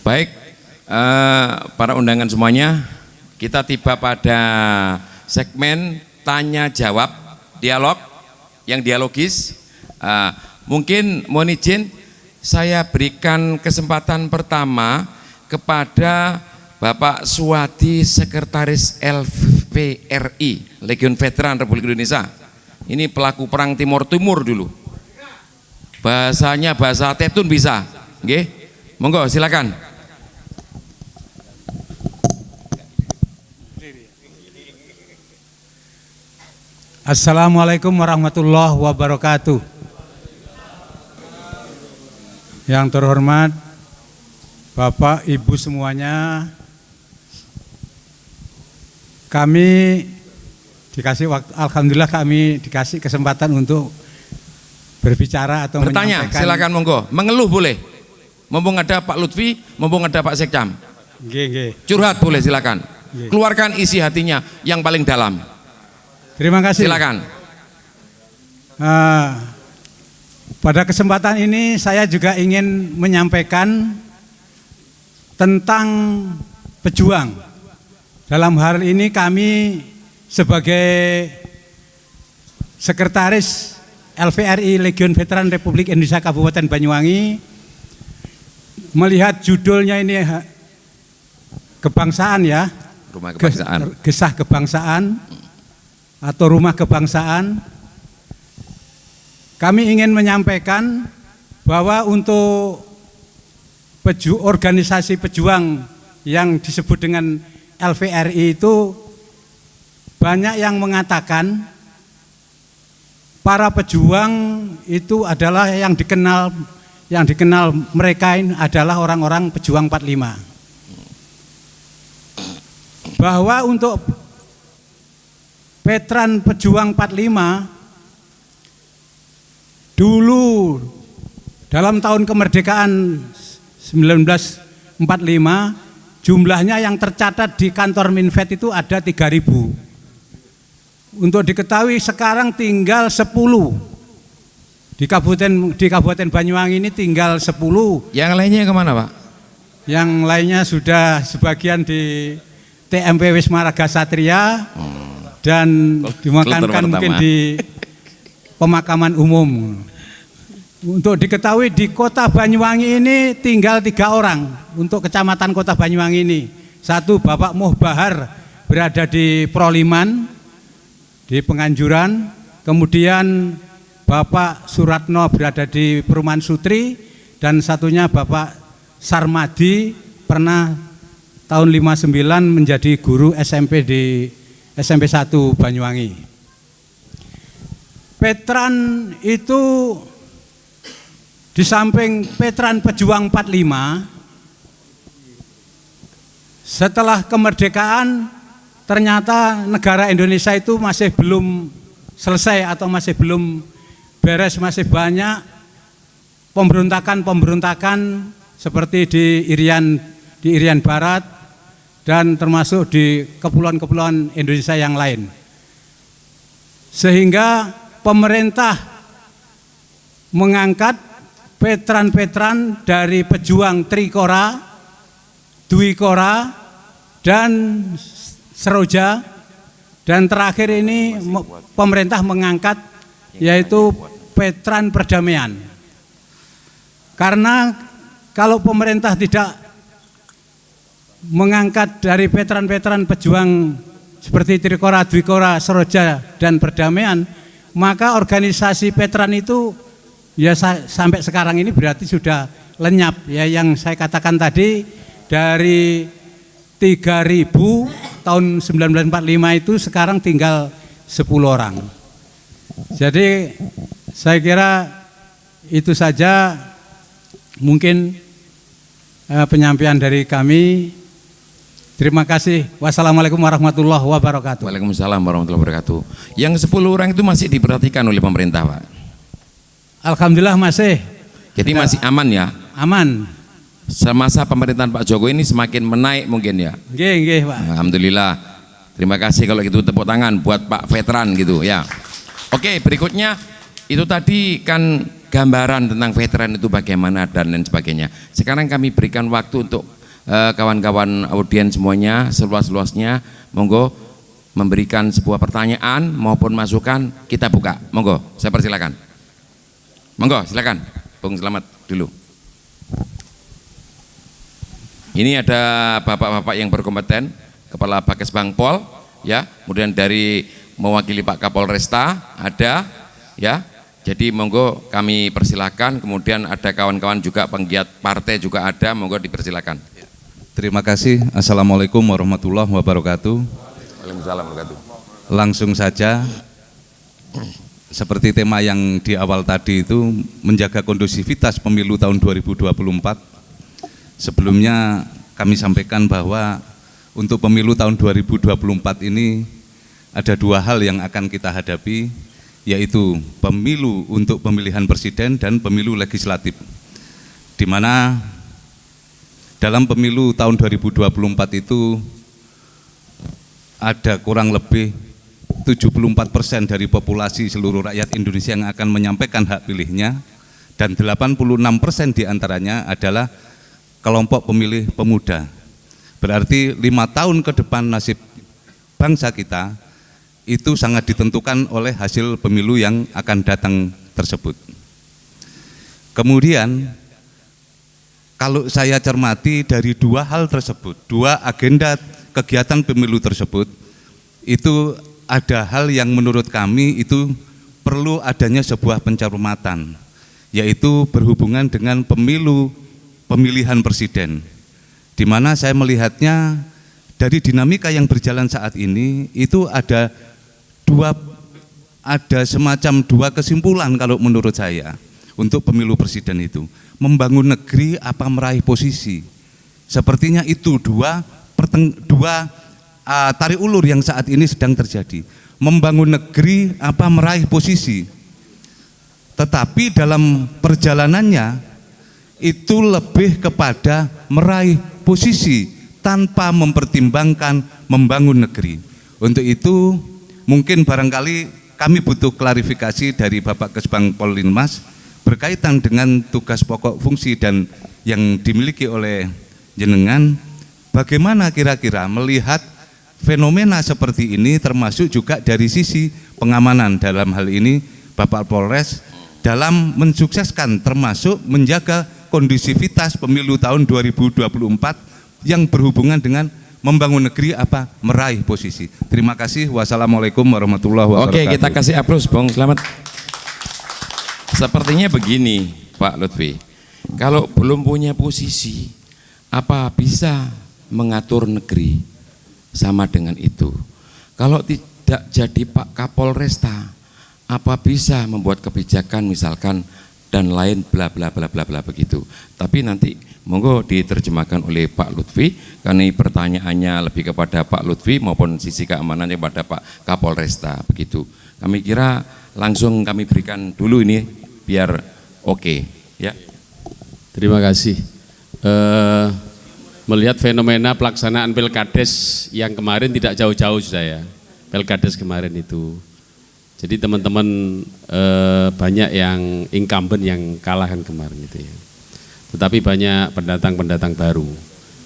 Baik, para undangan semuanya, kita tiba pada segmen tanya jawab dialog yang dialogis. Mungkin mohon izin saya berikan kesempatan pertama kepada Bapak Suwadi, Sekretaris LVRI, Legion Veteran Republik Indonesia. Ini pelaku perang Timur Timur dulu. Bahasanya bahasa Tetun bisa, nggih? Monggo silakan. Assalamualaikum warahmatullahi wabarakatuh. Yang terhormat Bapak Ibu semuanya, kami dikasih waktu, alhamdulillah kami dikasih kesempatan untuk berbicara atau bertanya, menyampaikan. silakan monggo, mengeluh boleh. Mumpung ada Pak Lutfi, mumpung ada Pak Sekcam. Curhat boleh, silakan. Keluarkan isi hatinya yang paling dalam. Terima kasih. Silakan. Pada kesempatan ini saya juga ingin menyampaikan tentang pejuang. Dalam hal ini kami sebagai Sekretaris LVRI Legion Veteran Republik Indonesia Kabupaten Banyuwangi melihat judulnya ini kebangsaan ya, Rumah Kebangsaan. Gesah Kebangsaan atau Rumah Kebangsaan. Kami ingin menyampaikan bahwa untuk organisasi pejuang yang disebut dengan LVRI itu banyak yang mengatakan para pejuang itu adalah yang dikenal mereka ini adalah orang-orang pejuang 45. Bahwa untuk veteran pejuang 45 dulu dalam tahun kemerdekaan 1945 jumlahnya yang tercatat di kantor Minvet itu ada 3.000. Untuk diketahui sekarang tinggal 10. Di Kabupaten Banyuwangi ini tinggal 10. Yang lainnya kemana, Pak? Yang lainnya sudah sebagian di TMP Wisma Raga Satria dan dimakamkan mungkin di pemakaman umum. Untuk diketahui di Kota Banyuwangi ini tinggal 3 orang untuk Kecamatan Kota Banyuwangi ini. Satu Bapak Muh Bahar berada di Proliman di Penganjuran, kemudian Bapak Suratno berada di Perumahan Sutri, dan satunya Bapak Sarmadi pernah tahun 59 menjadi guru SMP di SMP 1 Banyuwangi. Veteran itu di samping veteran pejuang 45, setelah kemerdekaan ternyata negara Indonesia itu masih belum selesai atau masih belum beres, masih banyak pemberontakan seperti di Irian Barat dan termasuk di kepulauan-kepulauan Indonesia yang lain. Sehingga pemerintah mengangkat veteran-veteran dari pejuang Trikora, Dwikora, dan Seroja, dan terakhir ini pemerintah mengangkat yaitu veteran perdamaian. Karena kalau pemerintah tidak mengangkat dari veteran-veteran pejuang seperti Trikora, Dwikora, Seroja, dan perdamaian, maka organisasi veteran itu ya sampai sekarang ini berarti sudah lenyap ya. Yang saya katakan tadi dari 3.000 tahun 1945 itu sekarang tinggal 10 orang. Jadi saya kira itu saja mungkin penyampaian dari kami. Terima kasih. Wassalamualaikum warahmatullahi wabarakatuh. Waalaikumsalam warahmatullahi wabarakatuh. Yang 10 orang itu masih diperhatikan oleh pemerintah, Pak? Alhamdulillah masih. Jadi masih aman ya? Aman. Semasa pemerintahan Pak Jokowi ini semakin menaik mungkin ya? Nggih, Pak. Alhamdulillah. Terima kasih kalau gitu, tepuk tangan buat Pak veteran gitu ya. Oke, berikutnya itu tadi kan gambaran tentang veteran itu bagaimana dan lain sebagainya. Sekarang kami berikan waktu untuk kawan-kawan audiens semuanya seluas-luasnya, monggo memberikan sebuah pertanyaan maupun masukan, kita buka. Monggo, saya persilakan. Monggo, silakan, Bung Slamet dulu. Ini ada bapak-bapak yang berkompeten, Kepala Bakes Bangpol, ya, kemudian dari mewakili Pak Kapolresta ada, ya. Jadi monggo kami persilakan. Kemudian ada kawan-kawan juga penggiat partai juga ada, monggo dipersilakan. Terima kasih. Assalamualaikum warahmatullahi wabarakatuh. Waalaikumsalam warahmatullahi wabarakatuh. Langsung saja, seperti tema yang di awal tadi itu, menjaga kondusivitas pemilu tahun 2024. Sebelumnya kami sampaikan bahwa untuk pemilu tahun 2024 ini ada dua hal yang akan kita hadapi, yaitu pemilu untuk pemilihan presiden dan pemilu legislatif, di mana dalam pemilu tahun 2024 itu ada kurang lebih 74% dari populasi seluruh rakyat Indonesia yang akan menyampaikan hak pilihnya, dan 86% diantaranya adalah kelompok pemilih pemuda. Berarti 5 tahun ke depan nasib bangsa kita itu sangat ditentukan oleh hasil pemilu yang akan datang tersebut. Kemudian kalau saya cermati dari dua hal tersebut, dua agenda kegiatan pemilu tersebut, itu ada hal yang menurut kami itu perlu adanya sebuah pencermatan, yaitu berhubungan dengan pemilihan presiden, di mana saya melihatnya dari dinamika yang berjalan saat ini itu ada semacam dua kesimpulan kalau menurut saya untuk pemilu presiden itu. Membangun negeri apa meraih posisi, sepertinya itu dua tarik ulur yang saat ini sedang terjadi. Membangun negeri apa meraih posisi, tetapi dalam perjalanannya itu lebih kepada meraih posisi tanpa mempertimbangkan membangun negeri. Untuk itu mungkin barangkali kami butuh klarifikasi dari Bapak Kesbang Pollinmas berkaitan dengan tugas pokok fungsi dan yang dimiliki oleh jenengan, bagaimana kira-kira melihat fenomena seperti ini, termasuk juga dari sisi pengamanan. Dalam hal ini Bapak Polres dalam mensukseskan termasuk menjaga kondusivitas pemilu tahun 2024 yang berhubungan dengan membangun negeri apa meraih posisi. Terima kasih. Wassalamualaikum warahmatullahi wabarakatuh. Oke, kita kasih aplaus, Bung Slamet. Sepertinya begini Pak Lutfi, kalau belum punya posisi, apa bisa mengatur negeri? Sama dengan itu. Kalau tidak jadi Pak Kapolresta, apa bisa membuat kebijakan misalkan dan lain bla bla bla bla bla begitu. Tapi nanti monggo diterjemahkan oleh Pak Lutfi, karena pertanyaannya lebih kepada Pak Lutfi maupun sisi keamanannya pada Pak Kapolresta begitu. Kami kira langsung kami berikan dulu ini biar oke, ya. Terima kasih. Melihat fenomena pelaksanaan Pilkades yang kemarin tidak jauh-jauh saya, Pilkades kemarin itu. Jadi teman-teman banyak yang incumbent yang kalahkan kemarin itu ya. Tetapi banyak pendatang-pendatang baru,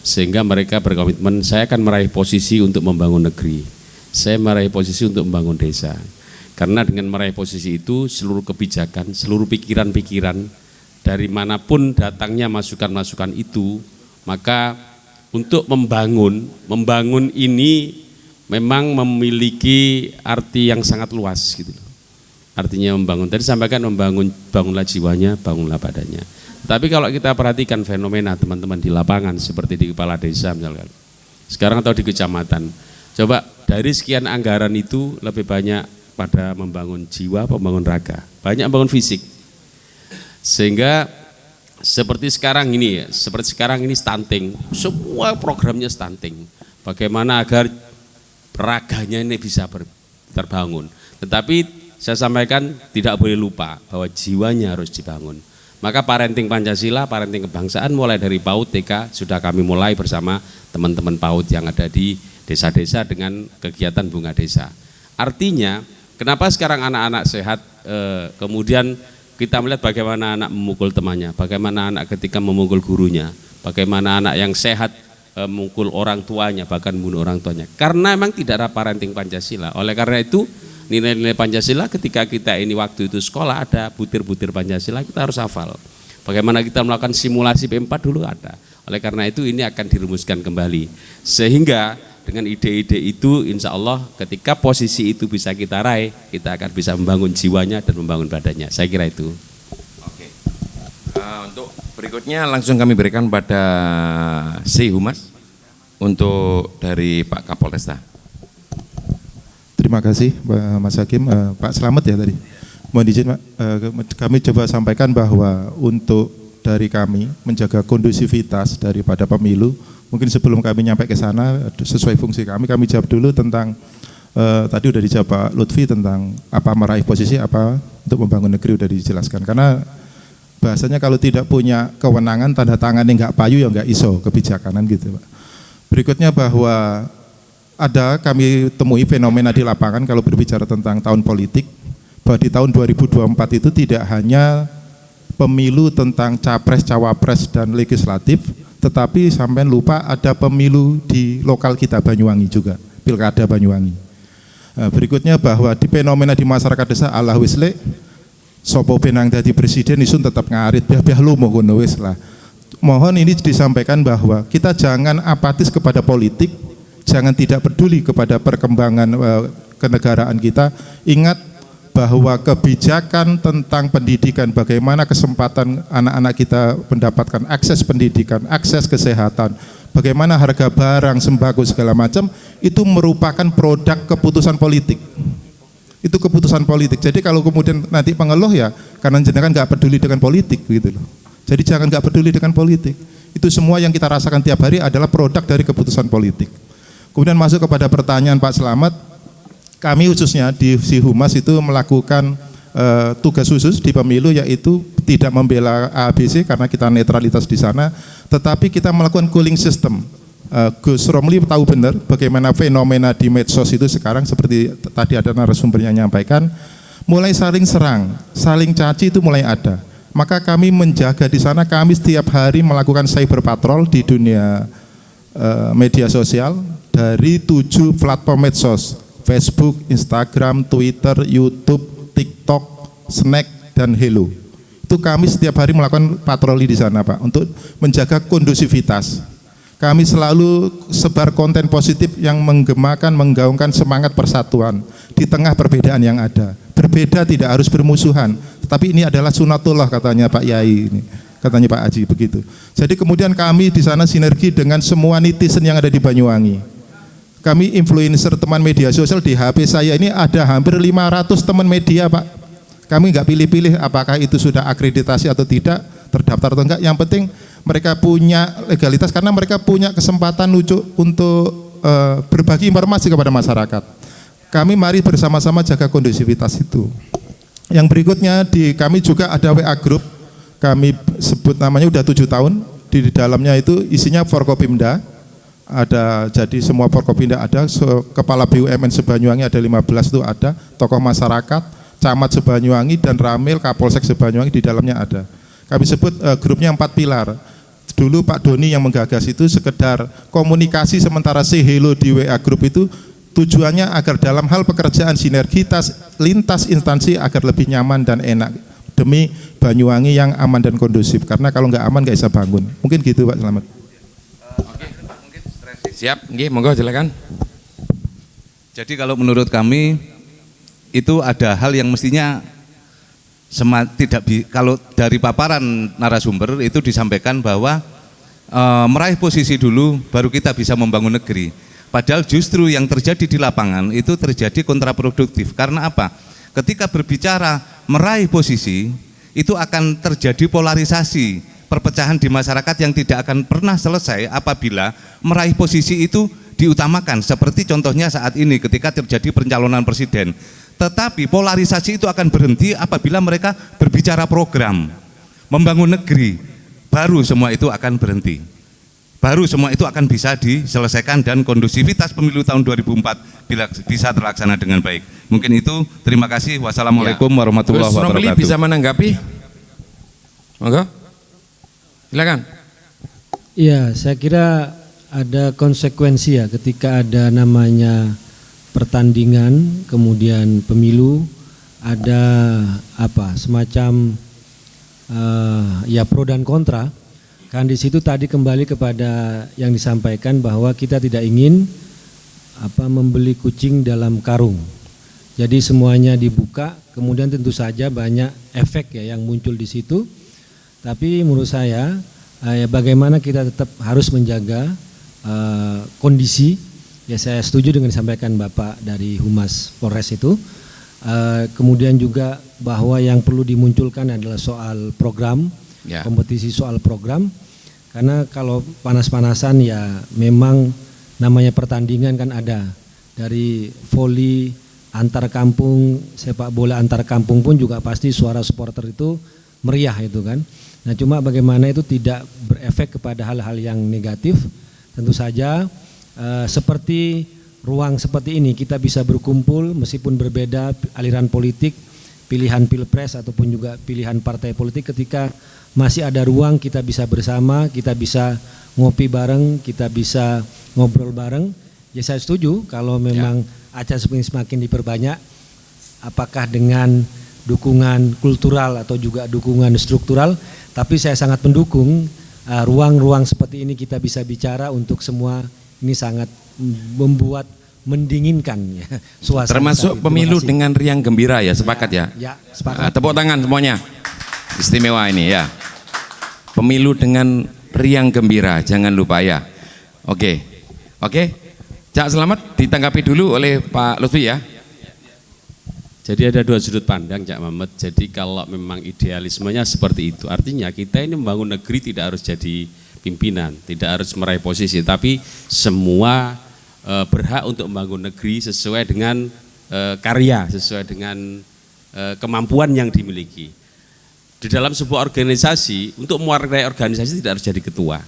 sehingga mereka berkomitmen, saya akan meraih posisi untuk membangun negeri, saya meraih posisi untuk membangun desa. Karena dengan meraih posisi itu seluruh kebijakan, seluruh pikiran-pikiran dari manapun datangnya masukan-masukan itu, maka untuk membangun ini memang memiliki arti yang sangat luas gitu loh. Artinya membangun, tadi sampaikan bangunlah jiwanya, bangunlah badannya. Tapi kalau kita perhatikan fenomena teman-teman di lapangan seperti di kepala desa misalkan, sekarang atau di kecamatan, coba dari sekian anggaran itu lebih banyak pada membangun jiwa, membangun raga, banyak membangun fisik. Sehingga seperti sekarang ini stunting, semua programnya stunting. Bagaimana agar raganya ini bisa terbangun. Tetapi saya sampaikan tidak boleh lupa bahwa jiwanya harus dibangun. Maka parenting Pancasila, parenting kebangsaan mulai dari PAUD TK sudah kami mulai bersama teman-teman PAUD yang ada di desa-desa dengan kegiatan Bunga Desa. Artinya kenapa sekarang anak-anak sehat kemudian kita melihat bagaimana anak memukul temannya, bagaimana anak ketika memukul gurunya, bagaimana anak yang sehat memukul orang tuanya, bahkan membunuh orang tuanya. Karena memang tidak ada parenting Pancasila. Oleh karena itu nilai-nilai Pancasila ketika kita ini waktu itu sekolah ada butir-butir Pancasila, kita harus hafal. Bagaimana kita melakukan simulasi P4 dulu ada. Oleh karena itu ini akan dirumuskan kembali. Sehingga dengan ide-ide itu insya Allah ketika posisi itu bisa kita raih, kita akan bisa membangun jiwanya dan membangun badannya. Saya kira itu. Oke. Untuk berikutnya langsung kami berikan pada Si Humas untuk dari Pak Kapolresta. Terima kasih Mas Hakim. Pak Slamet ya tadi. Mohon izin Pak, kami coba sampaikan bahwa untuk dari kami menjaga kondusivitas daripada pemilu, mungkin sebelum kami nyampe ke sana sesuai fungsi kami jawab dulu tentang tadi udah dijawab Pak Lutfi tentang apa meraih posisi, apa untuk membangun negeri udah dijelaskan. Karena bahasanya kalau tidak punya kewenangan tanda tangan yang nggak payu ya nggak iso kebijakan gitu Pak. Berikutnya bahwa ada kami temui fenomena di lapangan kalau berbicara tentang tahun politik, bahwa di tahun 2024 itu tidak hanya pemilu tentang capres, cawapres dan legislatif, tetapi sampai lupa ada pemilu di lokal kita Banyuwangi juga, pilkada Banyuwangi. Berikutnya bahwa di fenomena di masyarakat desa Allah wisle sopo benang dadi presiden isun tetap ngarit biah lumuh ngono wis lah. Mohon ini disampaikan bahwa kita jangan apatis kepada politik, jangan tidak peduli kepada perkembangan kenegaraan kita. Ingat bahwa kebijakan tentang pendidikan, bagaimana kesempatan anak-anak kita mendapatkan akses pendidikan, akses kesehatan, bagaimana harga barang, sembako segala macam, itu merupakan produk keputusan politik. Itu keputusan politik. Jadi kalau kemudian nanti pengeluh ya, karena jenengan nggak peduli dengan politik gitu loh. Jadi jangan nggak peduli dengan politik. Itu semua yang kita rasakan tiap hari adalah produk dari keputusan politik. Kemudian masuk kepada pertanyaan Pak Slamet. Kami khususnya di Si Humas itu melakukan tugas khusus di pemilu, yaitu tidak membela ABC karena kita netralitas di sana, tetapi kita melakukan cooling system. Gus Romli tahu benar bagaimana fenomena di medsos itu sekarang, seperti tadi ada narasumbernya nyampaikan, mulai saling serang, saling caci itu mulai ada. Maka kami menjaga di sana, kami setiap hari melakukan cyber patrol di dunia media sosial dari 7 platform medsos. Facebook, Instagram, Twitter, YouTube, TikTok, Snack, dan Hello. Itu kami setiap hari melakukan patroli di sana Pak, untuk menjaga kondusivitas. Kami selalu sebar konten positif yang menggemakan, menggaungkan semangat persatuan di tengah perbedaan yang ada. Berbeda tidak harus bermusuhan, tetapi ini adalah sunatullah katanya Pak Yai ini. Katanya Pak Haji begitu. Jadi kemudian kami di sana sinergi dengan semua netizen yang ada di Banyuwangi. Kami influencer teman media sosial, di HP saya ini ada hampir 500 teman media Pak. Kami nggak pilih-pilih apakah itu sudah akreditasi atau tidak, terdaftar atau enggak. Yang penting mereka punya legalitas karena mereka punya kesempatan untuk berbagi informasi kepada masyarakat. Kami mari bersama-sama jaga kondusivitas itu. Yang berikutnya kami juga ada WA group, kami sebut namanya udah 7 tahun. Di dalamnya itu isinya Forkopimda. Ada, jadi semua Forkopimda ada, kepala BUMN Sebanyuwangi ada 15 itu ada, tokoh masyarakat, camat Sebanyuwangi dan Ramil Kapolsek Sebanyuwangi di dalamnya ada. Kami sebut grupnya 4 pilar. Dulu Pak Doni yang menggagas itu sekedar komunikasi sementara say hello di WA group itu tujuannya agar dalam hal pekerjaan sinergitas lintas instansi agar lebih nyaman dan enak demi Banyuwangi yang aman dan kondusif, karena kalau nggak aman nggak bisa bangun. Mungkin gitu Pak, selamat. Siap, nggih, monggo silakan. Jadi kalau menurut kami itu ada hal yang mestinya kalau dari paparan narasumber itu disampaikan bahwa meraih posisi dulu baru kita bisa membangun negeri. Padahal justru yang terjadi di lapangan itu terjadi kontraproduktif. Karena apa? Ketika berbicara meraih posisi itu akan terjadi polarisasi, perpecahan di masyarakat yang tidak akan pernah selesai apabila meraih posisi itu diutamakan, seperti contohnya saat ini ketika terjadi pencalonan presiden. Tetapi polarisasi itu akan berhenti apabila mereka berbicara program membangun negeri, baru semua itu akan berhenti, baru semua itu akan bisa diselesaikan dan kondusivitas pemilu tahun 2004 bisa terlaksana dengan baik. Mungkin itu, terima kasih. Wassalamualaikum warahmatullahi Gus Romli wabarakatuh. bisa menanggapi? Monggo. Silakan. Iya, saya kira ada konsekuensi ya ketika ada namanya pertandingan, kemudian pemilu, ada semacam ya pro dan kontra. Kan di situ tadi kembali kepada yang disampaikan bahwa kita tidak ingin membeli kucing dalam karung. Jadi semuanya dibuka, kemudian tentu saja banyak efek ya yang muncul di situ. Tapi menurut saya ya bagaimana kita tetap harus menjaga kondisi. Ya saya setuju dengan disampaikan Bapak dari Humas Polres itu. Kemudian juga bahwa yang perlu dimunculkan adalah soal program, kompetisi soal program. Karena kalau panas-panasan ya memang namanya pertandingan kan ada. Dari voli antar kampung, sepak bola antar kampung pun juga pasti suara supporter itu meriah itu kan. Nah cuma bagaimana itu tidak berefek kepada hal-hal yang negatif. Tentu saja seperti ruang seperti ini kita bisa berkumpul meskipun berbeda aliran politik, pilihan pilpres ataupun juga pilihan partai politik, ketika masih ada ruang kita bisa bersama, kita bisa ngopi bareng, kita bisa ngobrol bareng. Ya saya setuju kalau memang acara seperti ini semakin diperbanyak, apakah dengan dukungan kultural atau juga dukungan struktural, tapi saya sangat mendukung ruang-ruang seperti ini kita bisa bicara untuk semua. Ini sangat membuat mendinginkan ya suasana. Termasuk pemilu dengan riang gembira ya, sepakat ya? Ya, sepakat. Tepuk tangan semuanya. Istimewa ini ya. Pemilu dengan riang gembira, jangan lupa ya. Oke. Cak Selamat ditanggapi dulu oleh Pak Lutfi ya. Jadi ada dua sudut pandang Cak Mamet. Jadi kalau memang idealismenya seperti itu, artinya kita ini membangun negeri tidak harus jadi pimpinan, tidak harus meraih posisi, tapi semua berhak untuk membangun negeri sesuai dengan karya, sesuai dengan kemampuan yang dimiliki. Di dalam sebuah organisasi, untuk mewarnai organisasi tidak harus jadi ketua.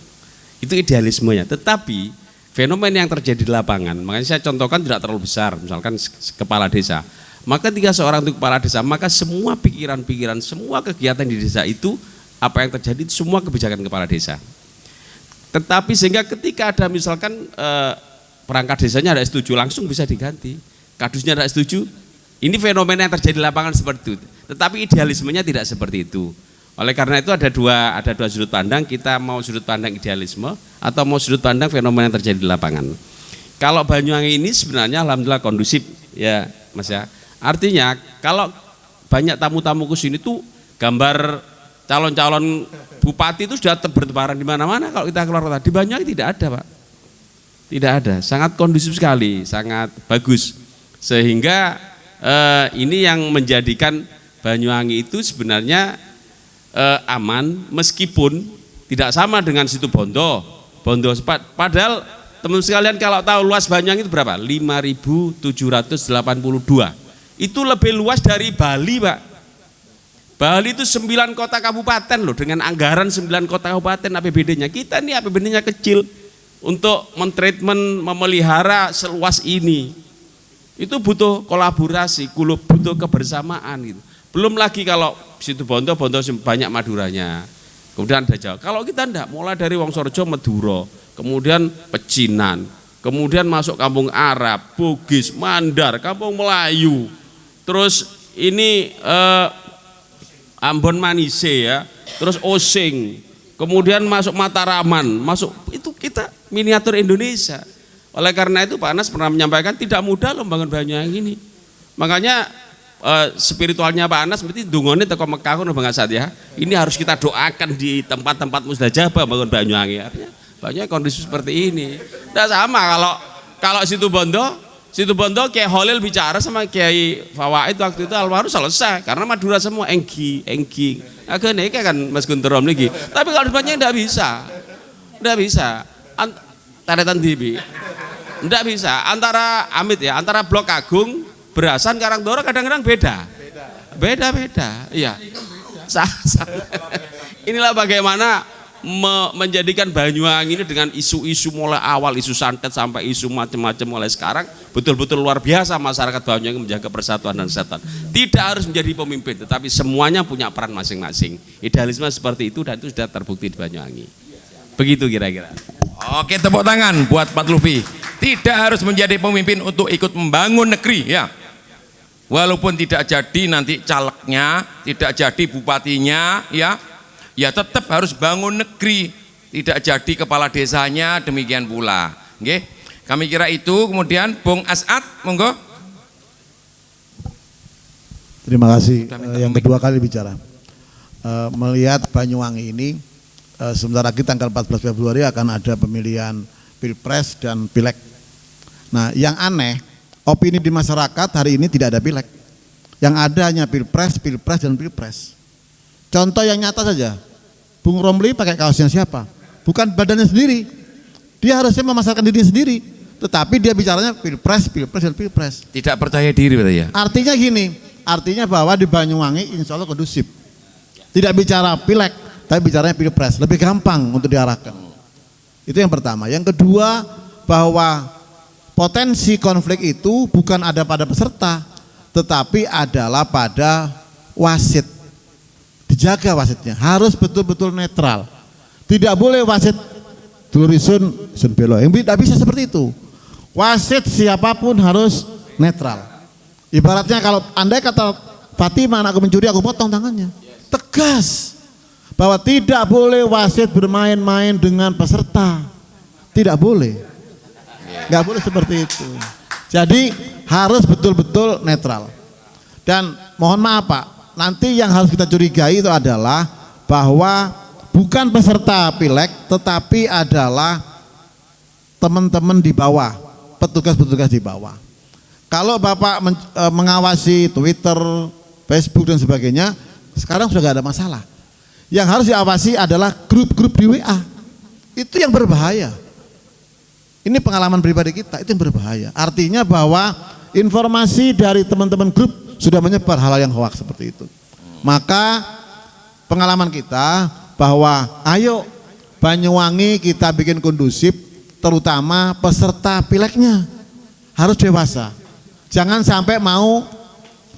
Itu idealismenya. Tetapi fenomena yang terjadi di lapangan, makanya saya contohkan tidak terlalu besar, misalkan kepala desa. Maka ketika seorang itu kepala desa, maka semua pikiran-pikiran, semua kegiatan di desa itu, apa yang terjadi itu semua kebijakan kepala desa. Tetapi sehingga ketika ada misalkan perangkat desanya tidak setuju, langsung bisa diganti. Kadusnya tidak setuju, ini fenomena yang terjadi di lapangan seperti itu. Tetapi idealismenya tidak seperti itu. Oleh karena itu ada dua sudut pandang, kita mau sudut pandang idealisme atau mau sudut pandang fenomena yang terjadi di lapangan. Kalau Banyuwangi ini sebenarnya alhamdulillah kondusif ya Mas ya. Artinya kalau banyak tamu-tamu ke sini tuh gambar calon-calon bupati itu sudah bertebaran di mana-mana. Kalau kita keluar kota, di Banyuwangi tidak ada Pak, tidak ada, sangat kondusif sekali, sangat bagus. Sehingga ini yang menjadikan Banyuwangi itu sebenarnya aman, meskipun tidak sama dengan Situbondo, Bondo Sepat. Padahal teman sekalian kalau tahu luas Banyuwangi itu berapa? 5.782. Itu lebih luas dari Bali Pak. Bali itu 9 kota kabupaten loh, dengan anggaran 9 kota kabupaten APBD-nya. Kita nih APBD-nya kecil untuk mentreatment, memelihara seluas ini. Itu butuh kolaborasi, butuh kebersamaan gitu. Belum lagi kalau Situbondo, Bondo banyak Maduranya. Kemudian ada Jawa. Kalau kita enggak, mulai dari Wongsorejo, Madura, kemudian Pecinan, kemudian masuk Kampung Arab, Bugis, Mandar, Kampung Melayu. Terus ini Ambon Manise ya, terus Osing, kemudian masuk Mataraman, masuk itu kita miniatur Indonesia. Oleh karena itu Pak Anas pernah menyampaikan tidak mudah loh membangun Banyuwangi ini. Makanya spiritualnya Pak Anas berarti dungone teko Mekah ngono Bang Asad ya. Ini harus kita doakan di tempat-tempat mustajabah bangun Banyuwangi. Artinya banyak kondisi seperti ini. Tidak sama kalau Situbondo Kiai Holil bicara sama Kiai Fawaid waktu itu almarhum selesai karena Madura semua enggi. Agak nih kan Mas Guntur Rom lagi. Tapi kalau depannya tidak bisa. Taretan TV. Tidak bisa. Antara Amit ya, antara Blok Agung, Berasan, Karangtoro kadang-kadang beda. Iya. Inilah bagaimana menjadikan Banyuwangi ini dengan isu-isu mulai awal, isu santet sampai isu macam-macam mulai sekarang, betul-betul luar biasa masyarakat Banyuwangi menjaga persatuan dan kesatuan. Tidak harus menjadi pemimpin, tetapi semuanya punya peran masing-masing. Idealisme seperti itu dan itu sudah terbukti di Banyuwangi. Begitu kira-kira. Oke, tepuk tangan buat Pak Lutfi. Tidak harus menjadi pemimpin untuk ikut membangun negeri, ya. Walaupun tidak jadi nanti calegnya, tidak jadi bupatinya, ya tetap harus bangun negeri. Tidak jadi kepala desanya, demikian pula. Oke, kami kira itu. Kemudian Bung As'ad, monggo. Terima kasih. Yang kedua kali bicara. Melihat Banyuwangi ini, sebentar lagi tanggal 14 Februari akan ada pemilihan Pilpres dan Pileg. Nah, yang aneh, opini di masyarakat hari ini tidak ada Pileg. Yang ada hanya Pilpres, Pilpres dan Pilpres. Contoh yang nyata saja, Bung Romli pakai kaosnya siapa? Bukan badannya sendiri. Dia harusnya memasarkan dirinya sendiri. Tetapi dia bicaranya Pilpres, Pilpres dan Pilpres. Tidak percaya diri berarti ya? Artinya gini, artinya bahwa di Banyuwangi insya Allah kondusif. Tidak bicara Pileg, tapi bicaranya Pilpres. Lebih gampang untuk diarahkan. Itu yang pertama. Yang kedua, bahwa potensi konflik itu bukan ada pada peserta, tetapi adalah pada wasit. Dijaga wasitnya, harus betul-betul netral. Tidak boleh wasit Dulurisun, Sun Belo. Yang tidak bisa seperti itu. Wasit siapapun harus netral. Ibaratnya kalau andai kata Fatimah anakku mencuri, aku potong tangannya. Tegas bahwa tidak boleh wasit bermain-main dengan peserta. Tidak boleh. Nggak boleh seperti itu. Jadi harus betul-betul netral. Dan mohon maaf Pak, nanti yang harus kita curigai itu adalah bahwa bukan peserta Pileg, tetapi adalah teman-teman di bawah, petugas-petugas di bawah. Kalau Bapak mengawasi Twitter, Facebook dan sebagainya, sekarang sudah gak ada masalah. Yang harus diawasi adalah grup-grup di WA. Itu yang berbahaya. Ini pengalaman pribadi kita, itu yang berbahaya. Artinya bahwa informasi dari teman-teman grup sudah menyebar hal-hal yang hoaks seperti itu. Maka pengalaman kita bahwa ayo Banyuwangi kita bikin kondusif, terutama peserta Pilegnya harus dewasa. Jangan sampai mau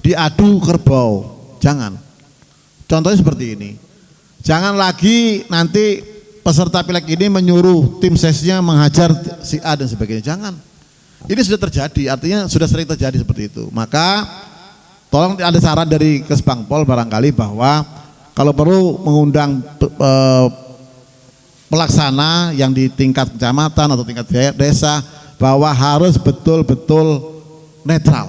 diadu kerbau, jangan. Contohnya seperti ini. Jangan lagi nanti peserta Pileg ini menyuruh tim sesnya menghajar si A dan sebagainya, jangan. Ini sudah terjadi, artinya sudah sering terjadi seperti itu. Maka tolong ada saran dari Kesbangpol barangkali bahwa kalau perlu mengundang pelaksana yang di tingkat kecamatan atau tingkat desa bahwa harus betul-betul netral.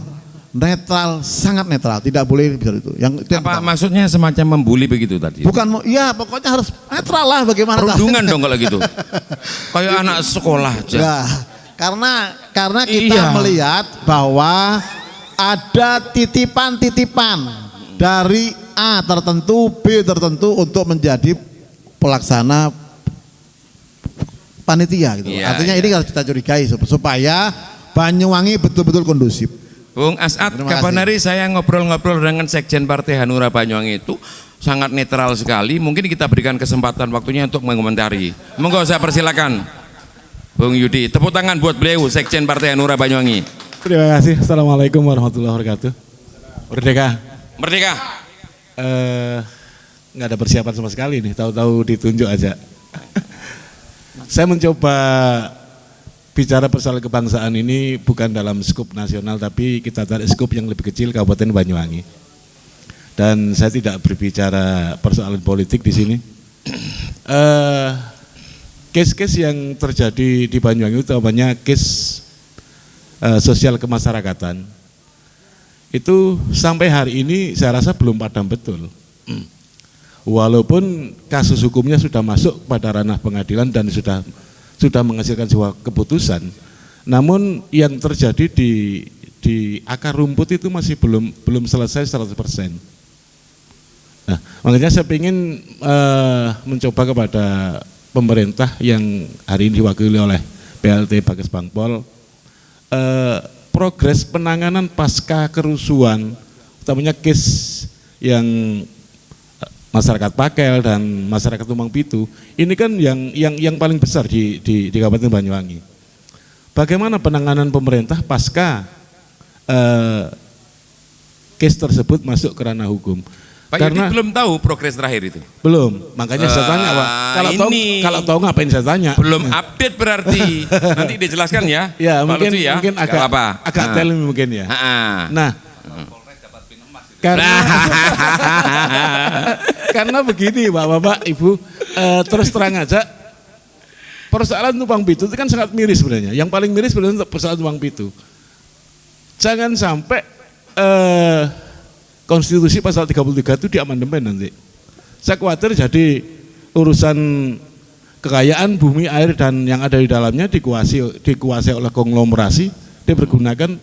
Netral, sangat netral, tidak boleh bisa itu. Yang apa maksudnya semacam membuli begitu tadi? Bukan, ya pokoknya harus netral lah bagaimana. Perundungan dong kalau gitu. Kayak anak sekolah aja. Nah, karena kita melihat bahwa ada titipan-titipan dari A tertentu, B tertentu untuk menjadi pelaksana panitia gitu. Artinya ini harus kita curigai supaya Banyuwangi betul-betul kondusif. Bung As'ad, kapan hari saya ngobrol-ngobrol dengan Sekjen Partai Hanura Banyuwangi itu sangat netral sekali. Mungkin kita berikan kesempatan waktunya untuk mengomentari. Monggo saya persilakan Bung Yudi. Tepuk tangan buat beliau, Sekjen Partai Hanura Banyuwangi. Terima kasih. Assalamualaikum warahmatullahi wabarakatuh. Merdeka. Merdeka. Nggak ada persiapan sama sekali nih, tahu-tahu ditunjuk aja. Saya mencoba bicara persoalan kebangsaan ini bukan dalam skup nasional, tapi kita tarik skup yang lebih kecil, Kabupaten Banyuwangi. Dan saya tidak berbicara persoalan politik di sini. Case-case yang terjadi di Banyuwangi utamanya case sosial kemasyarakatan itu sampai hari ini saya rasa belum padam betul. Walaupun kasus hukumnya sudah masuk pada ranah pengadilan dan sudah menghasilkan sebuah keputusan, namun yang terjadi di akar rumput itu masih belum selesai 100%. Nah, makanya saya ingin mencoba kepada pemerintah yang hari ini diwakili oleh PLT Bages Bangpol, progres penanganan pasca kerusuhan, utamanya case yang masyarakat Pakel dan masyarakat Tumpang Pitu, ini kan yang paling besar di Kabupaten Banyuwangi. Bagaimana penanganan pemerintah pasca case tersebut masuk ke ranah hukum? Pak Karena Yudi belum tahu progres terakhir itu. belum, makanya saya tanya Pak. Kalau tahu ngapain saya tanya? Belum update berarti. Nanti dijelaskan ya. Ya Pak mungkin Lutfi ya. mungkin Gak apa-apa. agak telmi mungkin ya. Nah, karena begini Bapak Ibu, terus terang aja persoalan Tumpang Pitu itu kan sangat miris sebenarnya. Yang paling miris sebenarnya persoalan Tumpang Pitu. Jangan sampai Konstitusi pasal 33 itu diamandemen nanti. Saya khawatir jadi urusan kekayaan bumi, air dan yang ada di dalamnya dikuasai oleh konglomerasi, dipergunakan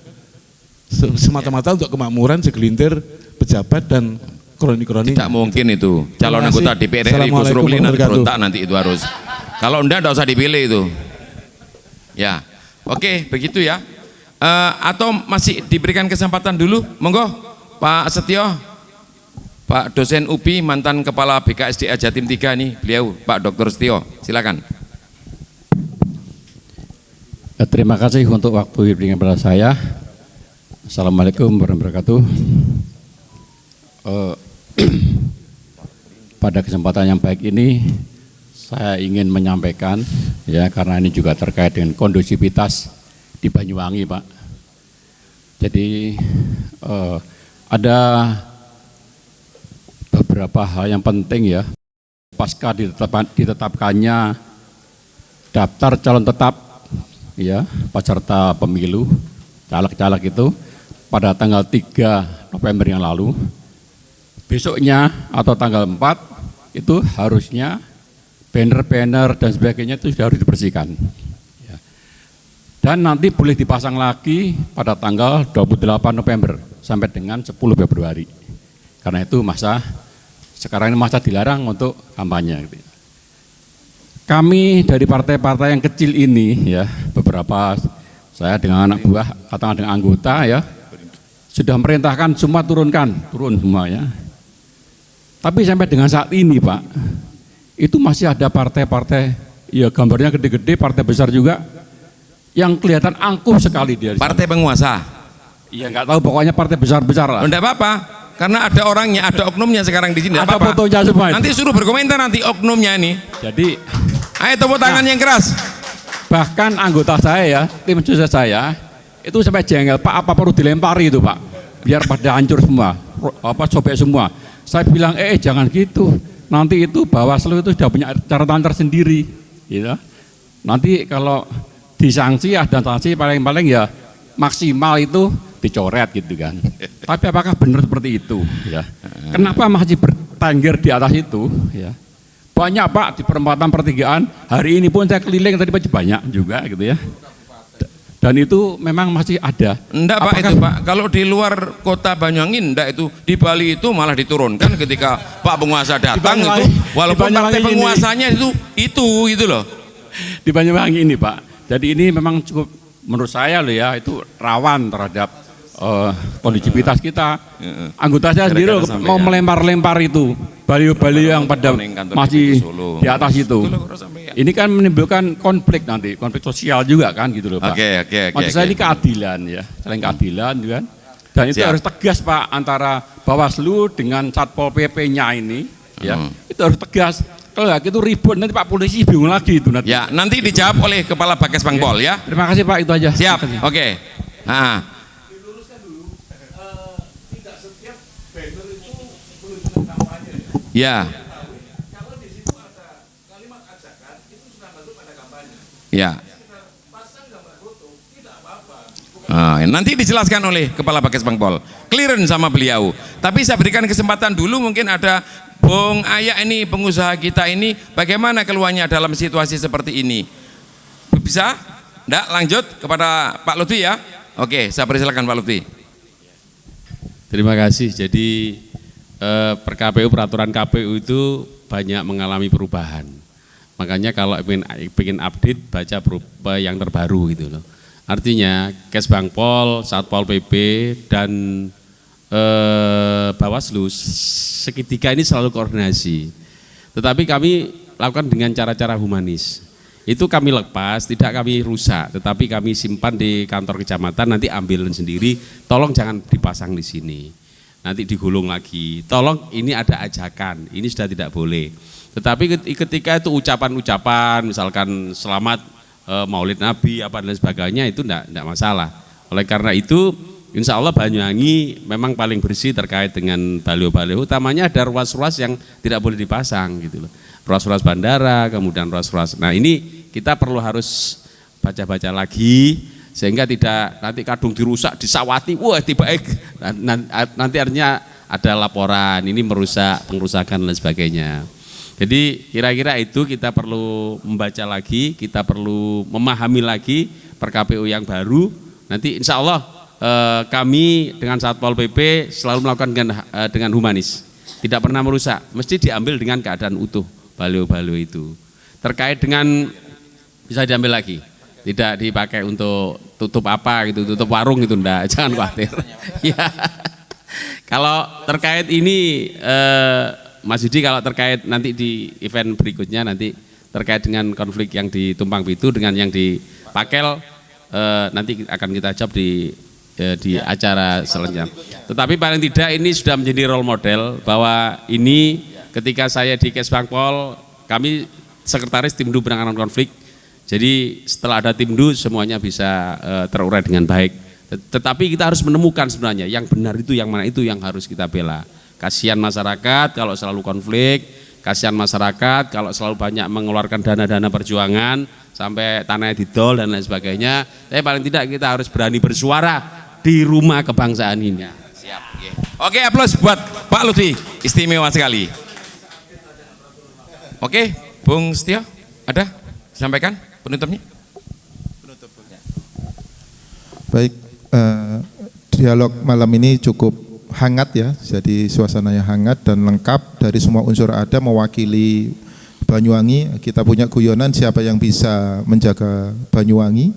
semata-mata untuk kemakmuran segelintir pejabat dan kroni-kroni. Tidak mungkin itu. Calon anggota DPR RI Gus Romli nanti berontak nanti itu harus. Kalau enggak usah dipilih itu. Ya. Oke, begitu ya. Atau masih diberikan kesempatan dulu? Monggo. Pak Setio, Pak dosen UPI, mantan kepala BKSDA Jatim 3 nih, beliau Pak Dr. Setio, silakan. Terima kasih untuk waktu yang diberikan kepada saya. Assalamualaikum warahmatullahi wabarakatuh. Pada kesempatan yang baik ini, saya ingin menyampaikan, ya karena ini juga terkait dengan kondusivitas di Banyuwangi, Pak. Jadi ada beberapa hal yang penting ya pasca ditetapkannya daftar calon tetap ya peserta pemilu caleg-caleg itu pada tanggal 3 November yang lalu. Besoknya atau tanggal 4 itu harusnya banner-banner dan sebagainya itu sudah harus dibersihkan ya. Dan nanti boleh dipasang lagi pada tanggal 28 November sampai dengan 10 Februari. Karena itu sekarang ini masa dilarang untuk kampanye. Kami dari partai-partai yang kecil ini ya, beberapa saya dengan anak buah atau dengan anggota ya, sudah merintahkan semua turun semua ya. Tapi sampai dengan saat ini Pak, itu masih ada partai-partai, ya gambarnya gede-gede, partai besar juga, yang kelihatan angkuh sekali dia. Partai penguasa. Iya nggak tahu, pokoknya partai besar-besar lah. Enggak apa-apa, karena ada orangnya, ada oknumnya sekarang di sini. Ada fotonya semua. Nanti suruh berkomentar nanti oknumnya ini. Jadi, ayo tepuk tangan yang keras. Bahkan anggota saya ya, tim sukses saya, itu sampai jengkel, Pak apa perlu dilempari itu Pak, biar pada hancur semua, sobek semua. Saya bilang, jangan gitu, nanti itu Bawaslu itu sudah punya catatan tersendiri, gitu. Nanti kalau disanksi ada sanksi paling-paling ya maksimal itu dicoret gitu kan. Tapi apakah benar seperti itu ya? Kenapa masih bertengger di atas itu ya? Banyak Pak di perempatan pertigaan, hari ini pun saya keliling tadi banyak juga gitu ya. Dan itu memang masih ada. Enggak Pak, itu Pak, kalau di luar kota Banyuwangi enggak, itu di Bali itu malah diturunkan ketika Pak penguasa datang itu, walaupun partai penguasanya itu gitu loh. Di Banyuwangi ini Pak, jadi ini memang cukup menurut saya loh ya, itu rawan terhadap kondusivitas kita. Anggota saya sendiri mau melempar-lempar itu baliho-baliho yang pada masih di atas itu. Ini kan menimbulkan konflik nanti, konflik sosial juga kan gitu loh Pak. Maksud saya ini keadilan ya, saling keadilan kan. Dan itu harus tegas Pak antara Bawaslu dengan Satpol PP-nya ini ya. Itu harus tegas. Kalau nggak gitu ribut nanti Pak polisi bingung lagi itu nanti. Ya, nanti dijawab oleh Kepala Bakes Bangpol ya. Terima kasih Pak, itu aja. Siap. Oke. Diluruskan dulu, tidak setiap banner itu menunjukkan kampanye. Ya. Kalau di situ ada kalimat ajakan, itu sudah masuk pada kampanye. Ya. Pasang gambar foto, tidak apa-apa. Nanti dijelaskan oleh Kepala Bakes Bangpol. Clearance sama beliau. Tapi saya berikan kesempatan dulu, mungkin ada Bung Ayak ini, pengusaha kita ini, bagaimana keluarnya dalam situasi seperti ini? Bisa? Enggak, lanjut kepada Pak Lutfi ya. Oke, saya persilakan Pak Lutfi. Terima kasih. Jadi peraturan KPU itu banyak mengalami perubahan. Makanya kalau ingin update, baca yang terbaru gitu loh. Artinya Kes Bangpol, Satpol PP dan Bawaslu seketika ini selalu koordinasi. Tetapi kami lakukan dengan cara-cara humanis. Itu kami lepas, tidak kami rusak, tetapi kami simpan di kantor kecamatan, nanti ambil sendiri, tolong jangan dipasang di sini. Nanti digulung lagi. Tolong ini ada ajakan, ini sudah tidak boleh. Tetapi ketika itu ucapan-ucapan, misalkan selamat Maulid Nabi apa dan sebagainya, itu tidak masalah. Oleh karena itu, insya Allah Banyuwangi memang paling bersih terkait dengan baliho-baliho. Utamanya ada ruas-ruas yang tidak boleh dipasang gitu loh. Ruas-ruas bandara, kemudian ruas-ruas. Nah ini kita perlu harus baca-baca lagi sehingga tidak nanti kadung dirusak, disawati, wah tiba nanti artinya ada laporan ini merusak, pengrusakan dan sebagainya. Jadi kira-kira itu kita perlu membaca lagi, kita perlu memahami lagi per KPU yang baru. Nanti insya Allah kami dengan Satpol PP selalu melakukan dengan humanis, tidak pernah merusak, mesti diambil dengan keadaan utuh baliho-baliho itu. Terkait dengan bisa diambil lagi, tidak dipakai untuk tutup apa gitu, tutup warung itu enggak, jangan khawatir. Ya. Kalau terkait ini Mas Yudi, kalau terkait nanti di event berikutnya nanti terkait dengan konflik yang di Tumpang Pitu dengan yang di Pakel nanti akan kita jawab di acara selanjutnya. Tetapi paling tidak ini sudah menjadi role model bahwa ini ketika saya di Kesbangpol, kami sekretaris Timdu Penanganan Konflik. Jadi setelah ada Timdu semuanya bisa terurai dengan baik. Tetapi kita harus menemukan sebenarnya yang benar itu yang mana, itu yang harus kita bela. Kasihan masyarakat kalau selalu konflik, kasihan masyarakat kalau selalu banyak mengeluarkan dana-dana perjuangan sampai tanahnya didol dan lain sebagainya. Tapi paling tidak kita harus berani bersuara di rumah kebangsaan ini. Siap. Oke, aplaus buat Pak Lutfi, istimewa sekali. Oke, Bung Setio, ada sampaikan penutupnya? Baik, dialog malam ini cukup hangat ya, jadi suasananya hangat dan lengkap, dari semua unsur ada mewakili Banyuwangi. Kita punya guyonan siapa yang bisa menjaga Banyuwangi,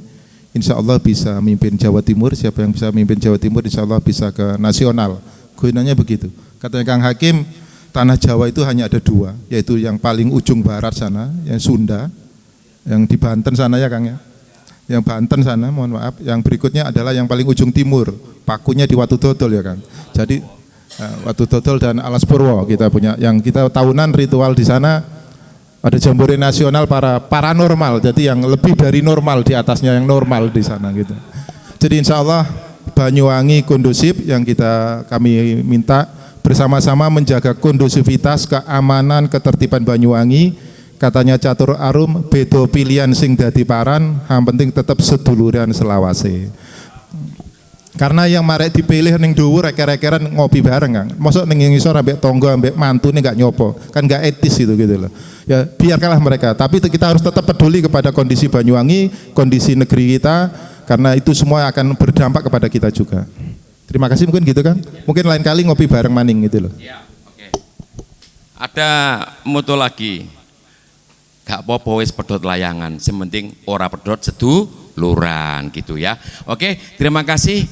insya Allah bisa memimpin Jawa Timur. Siapa yang bisa memimpin Jawa Timur, insya Allah bisa ke nasional. Guyonannya begitu. Katanya Kang Hakim, tanah Jawa itu hanya ada dua, yaitu yang paling ujung barat sana, yang Sunda, yang di Banten sana ya Kang ya. Yang Banten sana, mohon maaf, yang berikutnya adalah yang paling ujung timur, pakunya di Watu Dodol ya kan. Jadi Watu Dodol dan Alas Purwo kita punya, yang kita tahunan ritual di sana ada jambore nasional para paranormal, jadi yang lebih dari normal, di atasnya yang normal di sana gitu. Jadi insya Allah Banyuwangi kondusif, yang kami minta bersama-sama menjaga kondusivitas, keamanan, ketertiban Banyuwangi. Katanya Catur Arum, bedo pilihan sing dadi paran, yang penting tetap seduluran selawase. Karena yang marek dipilih ning dhuwur reker-rekeran ngopi bareng Kang. Mosok ning ngisor ambek tonggo ambek mantune enggak nyopo. Kan enggak etis itu gitu loh. Ya biarkanlah mereka, tapi kita harus tetap peduli kepada kondisi Banyuwangi, kondisi negeri kita, karena itu semua akan berdampak kepada kita juga. Terima kasih, mungkin gitu Kang. Mungkin lain kali ngopi bareng maning gitu loh. Ya, oke. Ada moto lagi. Gak apa-apa wis pedot layangan, sementing ora pedot seduluran gitu ya. Oke, terima kasih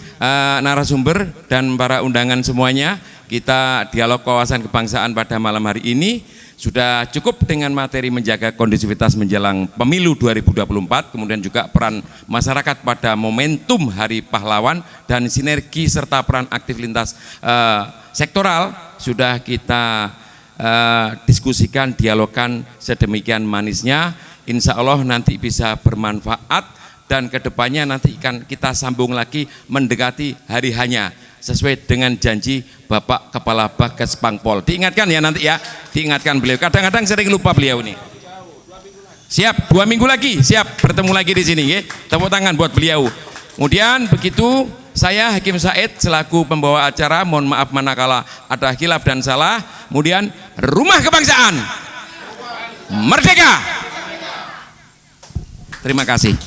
narasumber dan para undangan semuanya. Kita dialog wawasan kebangsaan pada malam hari ini sudah cukup dengan materi menjaga kondusivitas menjelang pemilu 2024, kemudian juga peran masyarakat pada momentum Hari Pahlawan dan sinergi serta peran aktif lintas sektoral sudah kita diskusikan, dialogkan sedemikian manisnya. Insya Allah nanti bisa bermanfaat dan kedepannya nanti akan kita sambung lagi mendekati hari hanya sesuai dengan janji Bapak Kepala Bakes-Pangpol. Diingatkan ya nanti ya, diingatkan beliau. Kadang-kadang sering lupa beliau ini. Siap, 2 minggu lagi, siap bertemu lagi di sini. Ya. Tepuk tangan buat beliau. Kemudian begitu saya Hakim Said selaku pembawa acara, mohon maaf manakala ada khilaf dan salah. Kemudian Rumah Kebangsaan Merdeka. Terima kasih.